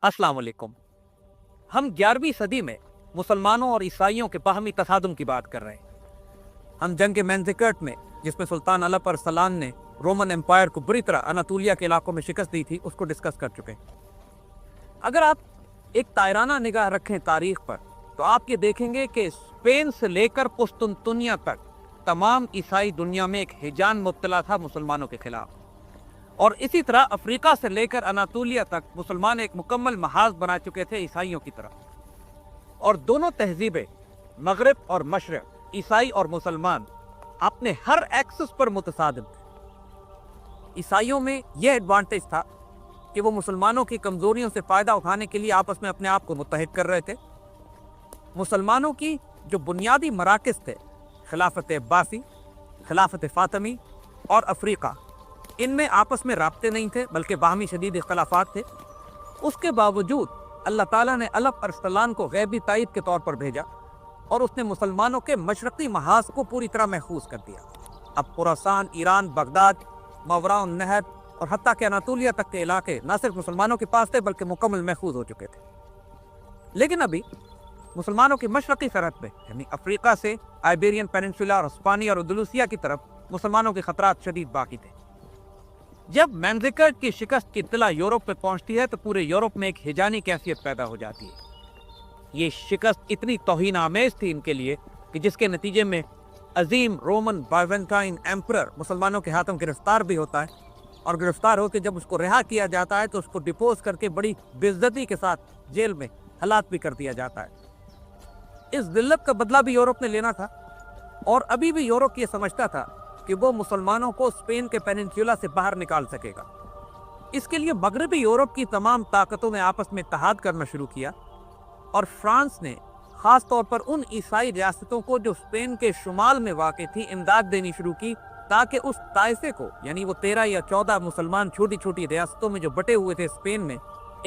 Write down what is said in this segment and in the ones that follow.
अस्सलाम वालेकुम। हम 11वीं सदी में मुसलमानों और ईसाइयों के बाहमी तसादुम की बात कर रहे हैं। हम जंग मेंजिकर्ट में, जिसमें सुल्तान अलप अरसलान ने रोमन एम्पायर को बुरी तरह अनातोलिया के इलाकों में शिकस्त दी थी, उसको डिस्कस कर चुके हैं। अगर आप एक तायराना निगाह रखें तारीख पर, तो आप ये देखेंगे कि स्पेन से लेकर कुस्तुनतुनिया तक तमाम ईसाई दुनिया में एक हिजान मुब्तला था मुसलमानों के खिलाफ, और इसी तरह अफ्रीका से लेकर अनातोलिया तक मुसलमान एक मुकम्मल महाज बना चुके थे ईसाइयों की तरह। और दोनों तहजीबें, मगरिब और मशरिक, ईसाई और मुसलमान, अपने हर एक्सिस पर मुतसादिम थे। ईसाइयों में यह एडवांटेज था कि वो मुसलमानों की कमजोरियों से फायदा उठाने के लिए आपस में अपने आप को मुत्तहिद कर रहे थे। मुसलमानों की जो बुनियादी मराकज़ थे, खिलाफत अब्बासी, खिलाफत फातमी और अफ्रीका, इनमें आपस में राब्ते नहीं थे, बल्कि बाहमी शदीद इख्तलाफात थे। उसके बावजूद अल्लाह ताला ने अलप अरसलान को गैबी तायद के तौर पर भेजा, और उसने मुसलमानों के मशरक़ी महाज को पूरी तरह महफूज कर दिया। अब खुरासान, ईरान, बगदाद, मावराउन नहर और हत्ता के अनातोलिया तक के इलाके न सिर्फ मुसलमानों के पास थे, बल्कि मुकम्मल महफूज हो चुके थे। लेकिन अभी मुसलमानों की मशरक़ी सरहद पे, यानी अफ्रीका से आइबेरियन पेनिनसुला और स्पानी और अंदलूसिया की तरफ मुसलमानों के खतरात शदीद बाकी थे। जब मेंजिकर्ट की शिकस्त की इत्तला यूरोप में पहुंचती है, तो पूरे यूरोप में एक हिजानी कैफियत पैदा हो जाती है। ये शिकस्त इतनी तौहीन आमेज थी इनके लिए कि जिसके नतीजे में अजीम रोमन बाइजेंटाइन एम्परर मुसलमानों के हाथों गिरफ्तार भी होता है, और गिरफ्तार होकर जब उसको रिहा किया जाता है, तो उसको डिपोज करके बड़ी बेइज्जती के साथ जेल में हलाक भी कर दिया जाता है। इस जिल्लत का बदला भी यूरोप ने लेना था, और अभी भी यूरोप ये समझता था कि वो मुसलमानों को स्पेन के पेनिनसुला से बाहर निकाल सकेगा। इसके लिए मगरबी यूरोप की तमाम ताकतों ने आपस में इत्तेहाद करना शुरू किया, और फ्रांस ने खास तौर पर उन ईसाई रियासतों को जो स्पेन के शुमाल में वाक़ थी, इमदाद देनी शुरू की, ताकि उस ताइफे को, यानी वो 13 या 14 मुसलमान छोटी छोटी रियासतों में जो बटे हुए थे स्पेन में,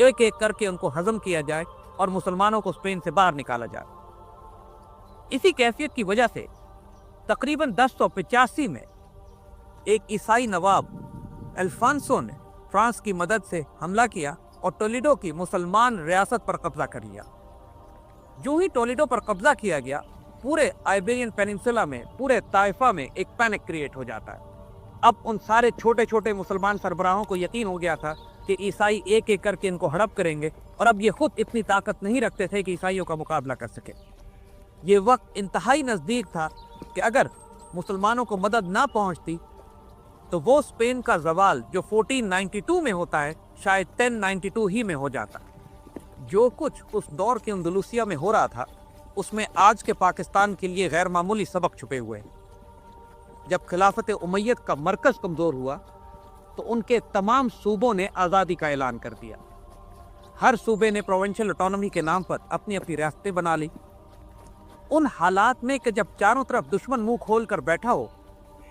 एक एक करके उनको हजम किया जाए और मुसलमानों को स्पेन से बाहर निकाला जाए। इसी कैफियत की वजह से तकरीबन 1085 में एक ईसाई नवाब अल्फांसो ने फ्रांस की मदद से हमला किया और टोलेडो की मुसलमान रियासत पर कब्जा कर लिया। जो ही टोलेडो पर कब्जा किया गया, पूरे आइबेरियन पेनिनसुला में, पूरे ताइफा में एक पैनिक क्रिएट हो जाता है। अब उन सारे छोटे छोटे मुसलमान सरबराहों को यकीन हो गया था कि ईसाई एक एक करके इनको हड़प करेंगे, और अब ये खुद इतनी ताकत नहीं रखते थे कि ईसाइयों का मुकाबला कर सके। ये वक्त इंतहाई नज़दीक था कि अगर मुसलमानों को मदद ना पहुंचती, तो वो स्पेन का जवाल जो 1492 में होता है, शायद 1092 ही में हो जाता। जो कुछ उस दौर के अंदलूसिया में हो रहा था, उसमें आज के पाकिस्तान के लिए गैर मामूली सबक छुपे हुए हैं। जब खिलाफत उमैयद का मरकज़ कमज़ोर हुआ, तो उनके तमाम सूबों ने आज़ादी का ऐलान कर दिया। हर सूबे ने प्रोविंशियल ऑटोनॉमी के नाम पर अपनी अपनी रियासतें बना ली। उन हालात में कि जब चारों तरफ दुश्मन मुंह खोल कर बैठा हो,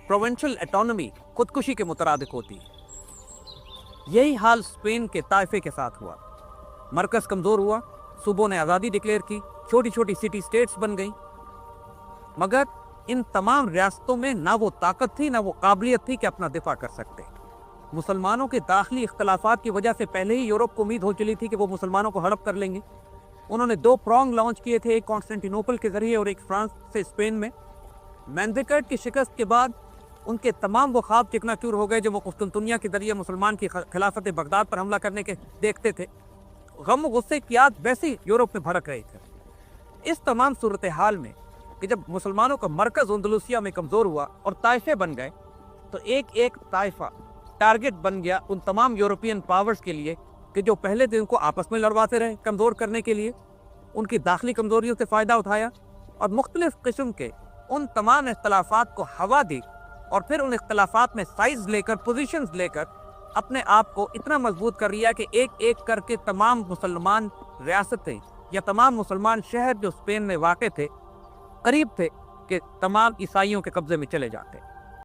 प्रोविंशियल ऑटोनॉमी खुदकुशी के मुतरादिक होती है। यही हाल स्पेन के ताइफे के साथ हुआ। मरकज़ कमज़ोर हुआ, सूबों ने आज़ादी डिक्लेयर की, छोटी छोटी सिटी स्टेट्स बन गई, मगर इन तमाम रियासतों में ना वो ताकत थी, ना वो काबिलियत थी कि अपना दिफा कर सकते। मुसलमानों के दाखिली इख्तलाफात की वजह से पहले ही यूरोप को उम्मीद हो चली थी कि वो मुसलमानों को हड़प कर लेंगे। उन्होंने 2 प्रॉन्ग लॉन्च किए थे, एक कॉन्स्टेंटिनोपल के जरिए और एक फ्रांस से स्पेन में। मेंजिकर्ट की शिकस्त के बाद उनके तमाम वो ख्वाब चिकनाचूर हो गए जो वो कुस्तुनतुनिया के जरिए मुसलमान की खिलाफत बगदाद पर हमला करने के देखते थे। गम गुस्से की आग वैसे ही यूरोप में भड़क रही थे। इस तमाम सूरत हाल में कि जब मुसलमानों का मरकज़ अंदलूसिया में कमज़ोर हुआ और ताइफे बन गए, तो एक एक ताइफा टारगेट बन गया उन तमाम यूरोपियन पावर्स के लिए कि जो पहले दिन को आपस में लड़वाते रहे कमज़ोर करने के लिए, उनकी दाखिली कमज़ोरियों से फ़ायदा उठाया और मुख्तलिफ़ किस्म के उन तमाम इख्तलाफात को हवा दी, और फिर उन इख्तलाफात में साइज़ लेकर, पोजीशंस लेकर अपने आप को इतना मजबूत कर लिया कि एक एक करके तमाम मुसलमान रियासतें या तमाम मुसलमान शहर जो स्पेन में वाक़ थे, करीब थे कि तमाम ईसाइयों के कब्ज़े में चले जाते।